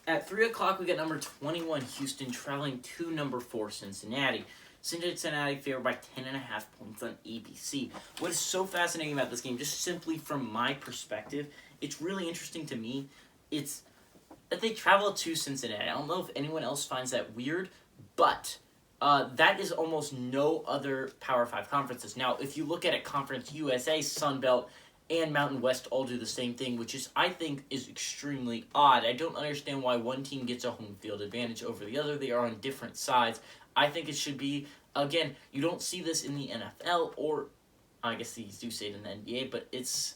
At 3 o'clock, we got number 21, Houston, traveling to number 4, Cincinnati. Cincinnati favored by 10.5 points on ABC. What is so fascinating about this game, just simply from my perspective, it's really interesting to me, it's that they travel to Cincinnati. I don't know if anyone else finds that weird, but that is almost no other Power 5 conferences. Now, if you look at it, Conference USA, Sun Belt, and Mountain West all do the same thing, which is, I think, is extremely odd. I don't understand why one team gets a home field advantage over the other. They are on different sides. I think it should be, again, you don't see this in the NFL, or I guess these do say it in the NBA, but it's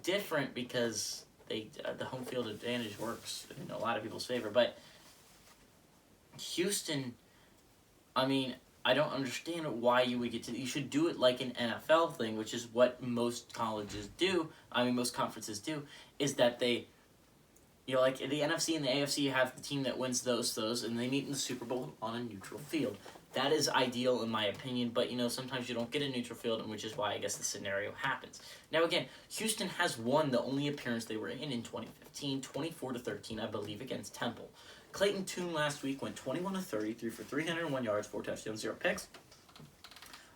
different because the home field advantage works in a lot of people's favor. But Houston, I mean, I don't understand why you would get to. You should do it like an NFL thing, which is what most colleges do. I mean, most conferences do. Is that they, like the NFC and the AFC, you have the team that wins those, and they meet in the Super Bowl on a neutral field. That is ideal in my opinion, but sometimes you don't get a neutral field, and which is why I guess the scenario happens. Now again, Houston has won the only appearance they were in 2015, 24-13, I believe, against Temple. Clayton Tune last week went 21-30, threw for 301 yards, 4 touchdowns, 0 picks.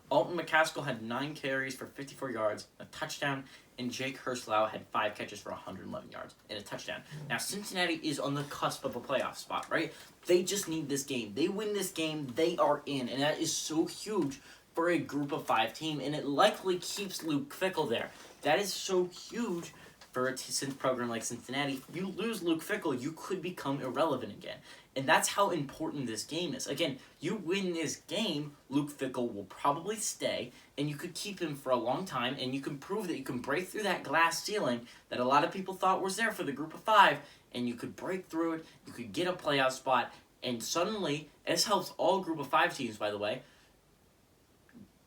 Alton McCaskill had 9 carries for 54 yards, a touchdown, and Jake Herslau had 5 catches for 111 yards and a touchdown. Now, Cincinnati is on the cusp of a playoff spot, right? They just need this game. They win this game, they are in, and that is so huge for a group of 5 team, and it likely keeps Luke Fickell there. That is so huge for a program like Cincinnati. If you lose Luke Fickell, you could become irrelevant again. And that's how important this game is. Again, you win this game, Luke Fickell will probably stay, and you could keep him for a long time, and you can prove that you can break through that glass ceiling that a lot of people thought was there for the group of 5, and you could break through it, you could get a playoff spot, and suddenly, this helps all group of 5 teams, by the way,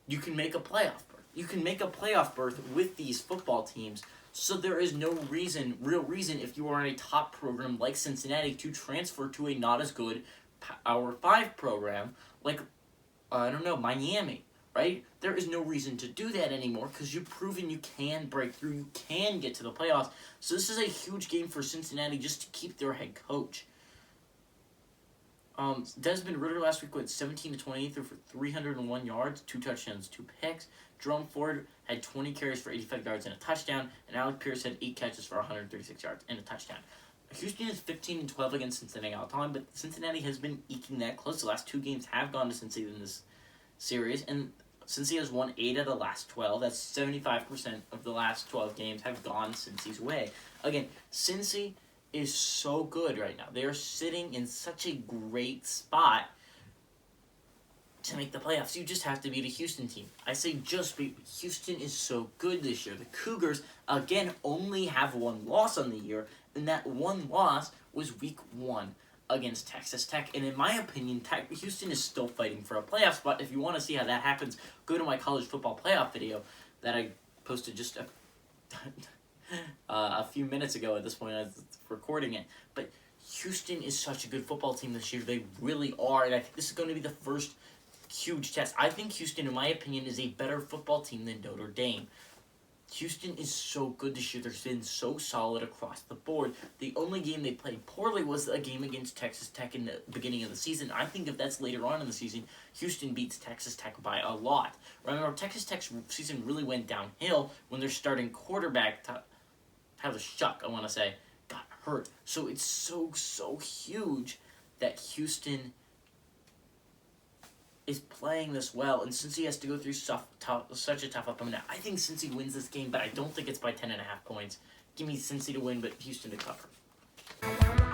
you can make a playoff berth. You can make a playoff berth with these football teams. So there is no real reason, if you are in a top program like Cincinnati, to transfer to a not as good Power 5 program like, Miami, right? There is no reason to do that anymore because you've proven you can break through, you can get to the playoffs. So this is a huge game for Cincinnati just to keep their head coach. Desmond Ridder last week went 17-28, threw for 301 yards, 2 touchdowns, 2 picks. Jerome Ford had 20 carries for 85 yards and a touchdown, and Alec Pierce had 8 catches for 136 yards and a touchdown. Houston is 15-12 against Cincinnati all the time, but Cincinnati has been eking that close. The last 2 games have gone to Cincinnati in this series, and Cincy has won 8 of the last 12. That's 75% of the last 12 games have gone Cincy's way. Again, Cincy is so good right now. They are sitting in such a great spot to make the playoffs. You just have to beat a Houston team. I say just beat. Houston is so good this year. The Cougars, again, only have 1 loss on the year, and that 1 loss was week 1 against Texas Tech. And in my opinion, Houston is still fighting for a playoff spot. If you want to see how that happens, go to my college football playoff video that I posted just a few minutes ago. At this point, I was recording it. But Houston is such a good football team this year. They really are, and I think this is going to be the first huge test. I think Houston, in my opinion, is a better football team than Notre Dame. Houston is so good this year. They've been so solid across the board. The only game they played poorly was a game against Texas Tech in the beginning of the season. I think if that's later on in the season, Houston beats Texas Tech by a lot. Remember, Texas Tech's season really went downhill when their starting quarterback, Tyler Shuck, I want to say, got hurt. So it's so huge that Houston is playing this well, and since he has to go through such a tough opponent, I think Cincy wins this game, but I don't think it's by 10.5 points. Give me Cincy to win, but Houston to cover.